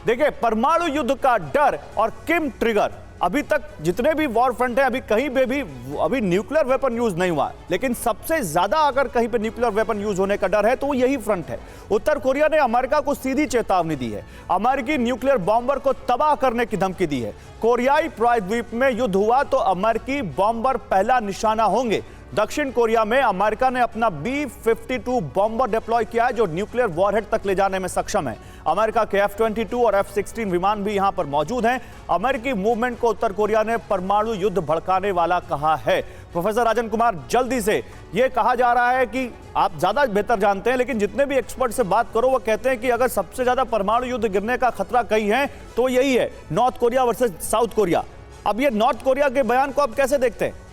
देखिए, परमाणु युद्ध का डर और किम ट्रिगर, अभी तक जितने भी वॉर फ्रंट है अभी कहीं पे भी अभी न्यूक्लियर वेपन यूज नहीं हुआ, लेकिन सबसे ज्यादा अगर कहीं पे न्यूक्लियर वेपन यूज होने का डर है तो वो यही फ्रंट है। उत्तर कोरिया ने अमेरिका को सीधी चेतावनी दी है, अमेरिकी न्यूक्लियर बॉम्बर को तबाह करने की धमकी दी है। कोरियाई प्रायद्वीप में युद्ध हुआ तो अमेरिकी बॉम्बर पहला निशाना होंगे। दक्षिण कोरिया में अमेरिका ने अपना B-52 बॉम्बर डिप्लॉय किया है जो न्यूक्लियर वॉरहेड तक ले जाने में सक्षम है। अमेरिका के F-22 और F-16 विमान भी यहां पर मौजूद हैं। अमेरिकी मूवमेंट को उत्तर कोरिया ने परमाणु युद्ध भड़काने वाला कहा है। प्रोफेसर राजन कुमार, जल्दी से यह कहा जा रहा है कि आप ज्यादा बेहतर जानते हैं, लेकिन जितने भी एक्सपर्ट से बात करो वो कहते हैं कि अगर सबसे ज्यादा परमाणु युद्ध गिरने का खतरा कहीं है तो यही है, north Korea versus south Korea. अब ये नॉर्थ कोरिया के बयान को आप कैसे देखते हैं?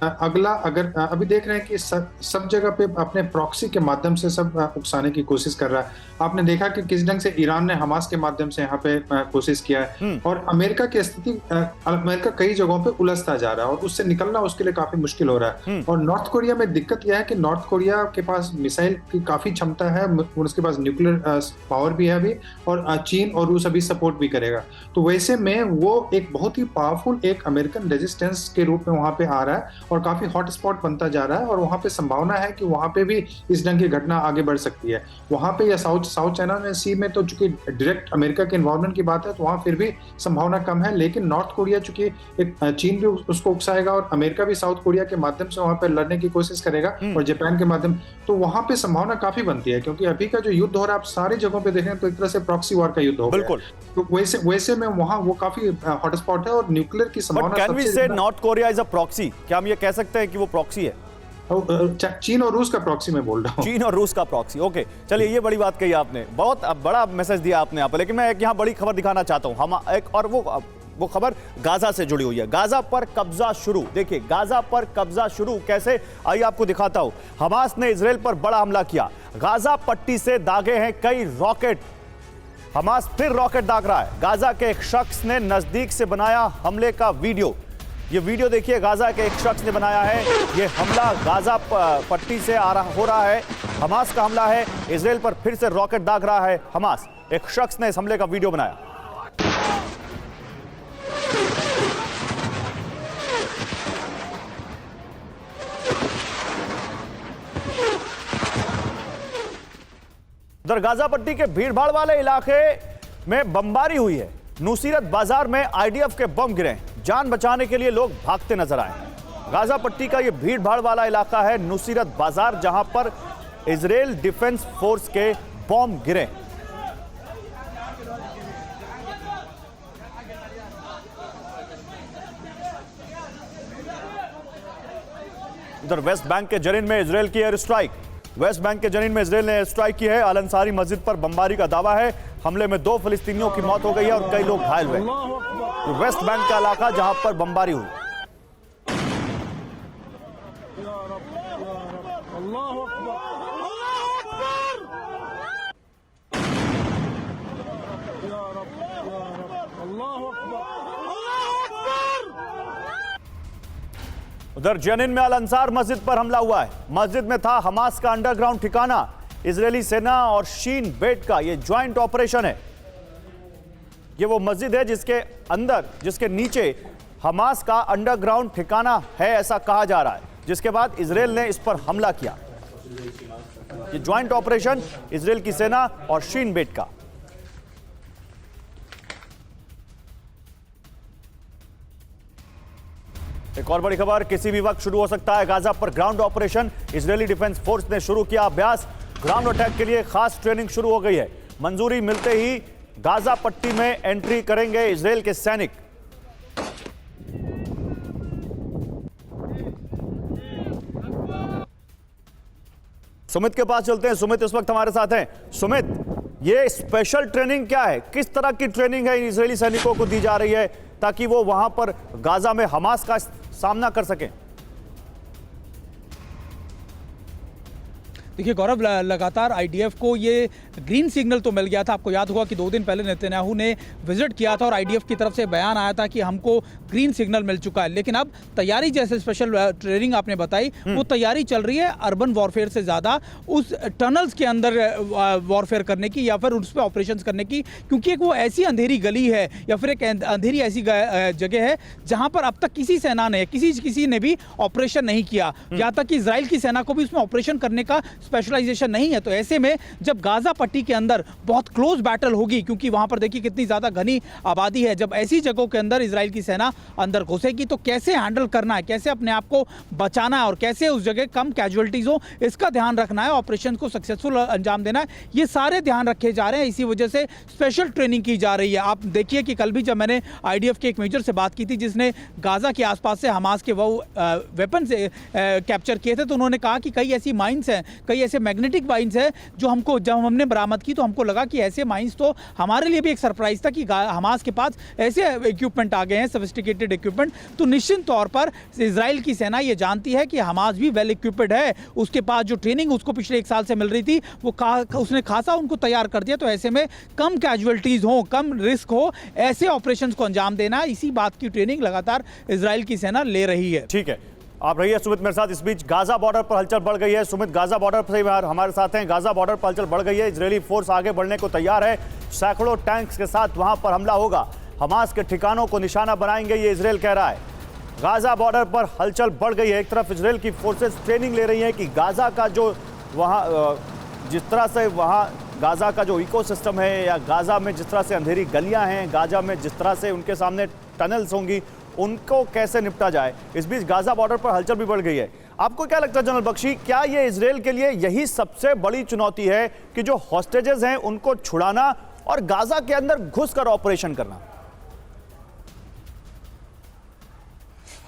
अगला अगर अभी देख रहे हैं कि सब जगह पे अपने प्रॉक्सी के माध्यम से सब उकसाने की कोशिश कर रहा है। आपने देखा कि किस ढंग से ईरान ने हमास के माध्यम से यहाँ पे कोशिश किया है और अमेरिका की स्थिति, अमेरिका कई जगहों पे उलझता जा रहा है और उससे निकलना उसके लिए काफी मुश्किल हो रहा है। और नॉर्थ कोरिया में दिक्कत यह है कि नॉर्थ कोरिया के पास मिसाइल की काफी क्षमता है, उसके पास न्यूक्लियर पावर भी है अभी, और चीन और रूस अभी सपोर्ट भी करेगा। तो वैसे में वो एक बहुत ही पावरफुल एक अमेरिकन रेजिस्टेंस के रूप में वहां पे आ रहा है और काफी हॉट स्पॉट बनता जा रहा है और वहां पे संभावना है कि वहां पे भी इस ढंग की घटना आगे बढ़ सकती है। वहां पे या साउथ चाइना सी में तो चूंकि डायरेक्ट अमेरिका के इन्वॉल्वमेंट की बात है तो वहां फिर भी संभावना कम है, लेकिन नॉर्थ कोरिया चूंकि एक चीन भी उसको उकसाएगा और अमेरिका भी साउथ कोरिया के माध्यम से वहां पे लड़ने की कोशिश करेगा और जापान के माध्यम, तो वहां पे संभावना काफी बनती है। क्योंकि अभी का जो युद्ध हो रहा है आप सारी जगहों पे देखें तो एक तरह से प्रॉक्सी वॉर का युद्ध हो गया। तो वैसे में वहां वो काफी हॉटस्पॉट है और न्यूक्लियर की संभावना। कैन वी से north Korea is a proxy? क्या हम ये कह सकते हैं कि वो प्रॉक्सी है? चीन और रूस का प्रॉक्सी मैं बोल रहा हूँ। चीन और रूस का प्रॉक्सी, ओके। चलिए, ये बड़ी बात कही आपने, बहुत बड़ा मैसेज दिया आपने यहाँ पर। लेकिन मैं एक यहाँ बड़ी खबर दिखाना चाहता हूँ, हम एक और वो खबर गाजा से जुड़ी हुई है। गाजा पर कब्जा शुरू। देखिए, गाजा पर कब्जा शुरू कैसे, आइए आपको दिखाता हूं। हमास ने इजराइल पर बड़ा हमला किया, गाजा पट्टी से दागे हैं कई रॉकेट। हमास फिर रॉकेट दाग रहा है। गाजा के एक शख्स ने नजदीक से बनाया हमले का वीडियो। ये वीडियो देखिए, गाजा के एक शख्स ने बनाया है। ये हमला गाजा पट्टी से हो रहा है, हमास का हमला है। इजराइल पर फिर से रॉकेट दाग रहा है हमास। एक शख्स ने इस हमले का वीडियो बनाया। उधर गाजा पट्टी के भीड़भाड़ वाले इलाके में बमबारी हुई है। नुसीरत बाजार में आईडीएफ के बम गिरे, जान बचाने के लिए लोग भागते नजर आए। गाजा पट्टी का यह भीड़भाड़ वाला इलाका है नुसीरत बाजार, जहां पर इजराइल डिफेंस फोर्स के बम गिरे। उधर वेस्ट बैंक के जनीन में इजराइल की एयर स्ट्राइक। वेस्ट बैंक के जनीन में इजराइल ने एयर स्ट्राइक की है। अल अंसारी मस्जिद पर बमबारी का दावा है। हमले में 2 फिलिस्तीनियों की मौत हो गई है और कई लोग घायल हुए। तो वेस्ट बैंक का इलाका जहां पर बमबारी हुई। उधर जेनिन में अल अंसार मस्जिद पर हमला हुआ है। मस्जिद में था हमास का अंडरग्राउंड ठिकाना। इजरायली सेना और शीन बेट का यह ज्वाइंट ऑपरेशन है। यह वो मस्जिद है जिसके अंदर, जिसके नीचे हमास का अंडरग्राउंड ठिकाना है, ऐसा कहा जा रहा है, जिसके बाद इजराइल ने इस पर हमला किया। यह ज्वाइंट ऑपरेशन इजराइल की सेना और शीन बेट का। एक और बड़ी खबर, किसी भी वक्त शुरू हो सकता है गाजा पर ground operation. Israeli defence force ने शुरू किया अभ्यास। ग्राउंड अटैक के लिए खास ट्रेनिंग शुरू हो गई है। मंजूरी मिलते ही गाजा पट्टी में एंट्री करेंगे इजराइल के सैनिक। सुमित के पास चलते हैं। सुमित इस वक्त हमारे साथ हैं। सुमित, ये स्पेशल ट्रेनिंग क्या है? किस तरह की ट्रेनिंग है इजरायली सैनिकों को दी जा रही है ताकि वो वहां पर गाजा में हमास का सामना कर सकें? देखिए गौरव, लगातार आईडीएफ को ये ग्रीन सिग्नल तो मिल गया था। आपको याद होगा कि 2 दिन पहले नेतन्याहू ने विजिट किया था और आईडीएफ की तरफ से बयान आया था कि हमको ग्रीन सिग्नल मिल चुका है। लेकिन अब तैयारी, जैसे स्पेशल ट्रेनिंग आपने बताई, वो तैयारी चल रही है अर्बन वॉरफेयर से ज़्यादा उस टनल्स के अंदर वॉरफेयर करने की या फिर उस पर ऑपरेशंस करने की, क्योंकि एक वो ऐसी अंधेरी गली है या फिर एक अंधेरी ऐसी जगह है जहाँ पर अब तक किसी सेना ने किसी ने भी ऑपरेशन नहीं किया। यहाँ तक कि इजराइल की सेना को भी उसमें ऑपरेशन करने का स्पेशलाइजेशन नहीं है। तो ऐसे में जब गाजा पट्टी के अंदर बहुत क्लोज बैटल होगी, क्योंकि वहां पर देखिए कितनी ज्यादा घनी आबादी है, जब ऐसी जगहों के अंदर इजराइल की सेना अंदर घुसेगी तो कैसे हैंडल करना है, कैसे अपने आप को बचाना है और कैसे उस जगह कम कैजुअलिटीज हो, इसका ध्यान रखना है, ऑपरेशन को सक्सेसफुल अंजाम देना है, ये सारे ध्यान रखे जा रहे हैं। इसी वजह से स्पेशल ट्रेनिंग की जा रही है। आप देखिए कि कल भी जब मैंने आईडीएफ के एक मेजर से बात की थी जिसने गाजा के आसपास से हमास के वो वेपन से कैप्चर किए थे, तो उन्होंने कहा कि कई ऐसी माइंस हैं, कई ऐसे मैग्नेटिक माइंस हैं जो हमको, जब हमने बरामद की तो हमको लगा कि ऐसे माइंस तो हमारे लिए भी एक सरप्राइज था कि हमास के पास ऐसे इक्विपमेंट आ गए हैं, सोफिस्टिकेटेड इक्विपमेंट। तो निश्चित तौर पर इजराइल की सेना ये जानती है कि हमास भी वेल इक्विप्ड है, उसके पास जो ट्रेनिंग उसको पिछले 1 साल से मिल रही थी वो उसने खासा उनको तैयार कर दिया। तो ऐसे में कम कैजुअलिटीज हो, कम रिस्क हो, ऐसे ऑपरेशंस को अंजाम देना, इसी बात की ट्रेनिंग लगातार इजराइल की सेना ले रही है। ठीक है, आप रहिए सुमित मेरे साथ। इस बीच गाजा बॉर्डर पर हलचल बढ़ गई है। सुमित, गाजा बॉर्डर पर हमारे साथ हैं। गाजा बॉर्डर पर हलचल बढ़ गई है, इजरायली फोर्स आगे बढ़ने को तैयार है, सैकड़ों टैंक्स के साथ वहां पर हमला होगा, हमास के ठिकानों को निशाना बनाएंगे, ये इजरायल कह रहा है। गाजा बॉर्डर पर हलचल बढ़ गई है। एक तरफ इजरायल की फोर्सेस ट्रेनिंग ले रही हैं कि गाजा का जो वहाँ जिस तरह से वहाँ गाजा का जो इकोसिस्टम है या गाजा में जिस तरह से अंधेरी गलियां हैं, गाजा में जिस तरह से उनके सामने टनल्स होंगी, उनको कैसे निपटा जाए। इस बीच गाजा बॉर्डर पर हलचल भी बढ़ गई है। आपको क्या लगता है जनरल बख्शी, क्या ये इजरायल के लिए यही सबसे बड़ी चुनौती है कि जो हॉस्टेजेस हैं उनको छुड़ाना और गाजा के अंदर घुसकर ऑपरेशन करना?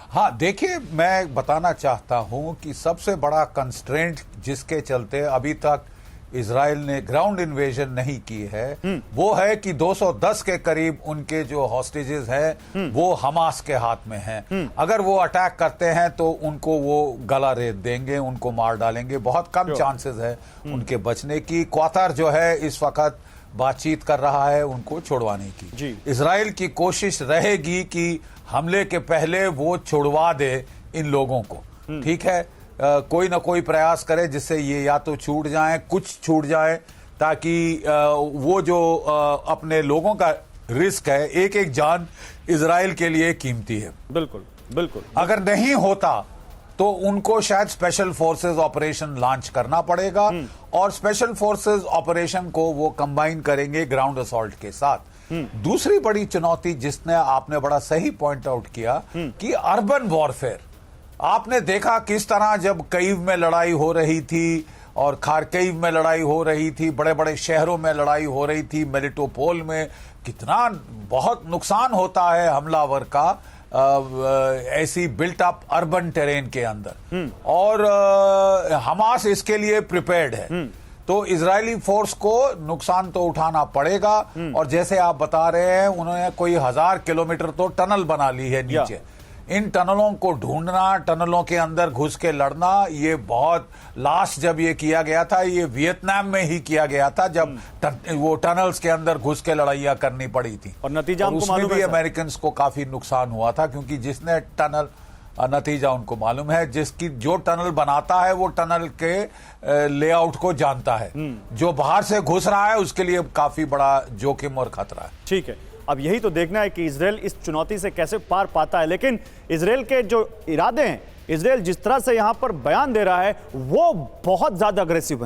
हाँ, देखिए, मैं बताना चाहता हूं कि सबसे बड़ा कंस्ट्रेंट जिसके चलते अभी तक इजराइल ने ग्राउंड इन्वेजन नहीं की है वो है कि 210 के करीब उनके जो हॉस्टेजेस हैं वो हमास के हाथ में हैं। अगर वो अटैक करते हैं तो उनको वो गला रेत देंगे, उनको मार डालेंगे। बहुत कम चांसेस है उनके बचने की। क्वातार जो है इस वक्त बातचीत कर रहा है उनको छुड़वाने की। इजराइल की कोशिश रहेगी कि हमले के पहले वो छुड़वा दे इन लोगों को, ठीक है। कोई ना कोई प्रयास करे जिससे ये या तो छूट जाए, कुछ छूट जाए, ताकि वो जो अपने लोगों का रिस्क है, एक एक जान इजराइल के लिए कीमती है। बिल्कुल बिल्कुल। अगर नहीं होता तो उनको शायद स्पेशल फोर्सेस ऑपरेशन लॉन्च करना पड़ेगा और स्पेशल फोर्सेस ऑपरेशन को वो कंबाइन करेंगे ग्राउंड असॉल्ट के साथ। दूसरी बड़ी चुनौती जिसने आपने बड़ा सही पॉइंट आउट किया कि अर्बन वॉरफेयर। आपने देखा किस तरह जब कीव में लड़ाई हो रही थी और खारकीव में लड़ाई हो रही थी, बड़े बड़े शहरों में लड़ाई हो रही थी, मेलिटोपोल में कितना बहुत नुकसान होता है हमलावर का ऐसी बिल्ट अप अर्बन टेरेन के अंदर। और हमास इसके लिए प्रिपेयर्ड है। तो इजरायली फोर्स को नुकसान तो उठाना पड़ेगा। और जैसे आप बता रहे हैं, उन्होंने कोई 1000 किलोमीटर तो टनल बना ली है नीचे। इन टनलों को ढूंढना, टनलों के अंदर घुस के लड़ना, ये बहुत लास्ट जब ये किया गया था, ये वियतनाम में ही किया गया था, जब वो टनल्स के अंदर घुस के लड़ाइयां करनी पड़ी थी। और नतीजा हमको उसमें मालूम भी है, अमेरिकन को काफी नुकसान हुआ था, क्योंकि जिसने टनल, नतीजा उनको मालूम है, जिसकी जो टनल बनाता है वो टनल के लेआउट को जानता है। जो बाहर से घुस रहा है उसके लिए काफी बड़ा जोखिम और खतरा है। ठीक है, अब यही तो देखना है कि इजरायल इस चुनौती से कैसे पार पाता है। लेकिन इजरायल के जो इरादे हैं, इजरायल जिस तरह से यहां पर बयान दे रहा है, वो बहुत ज्यादा अग्रेसिव है।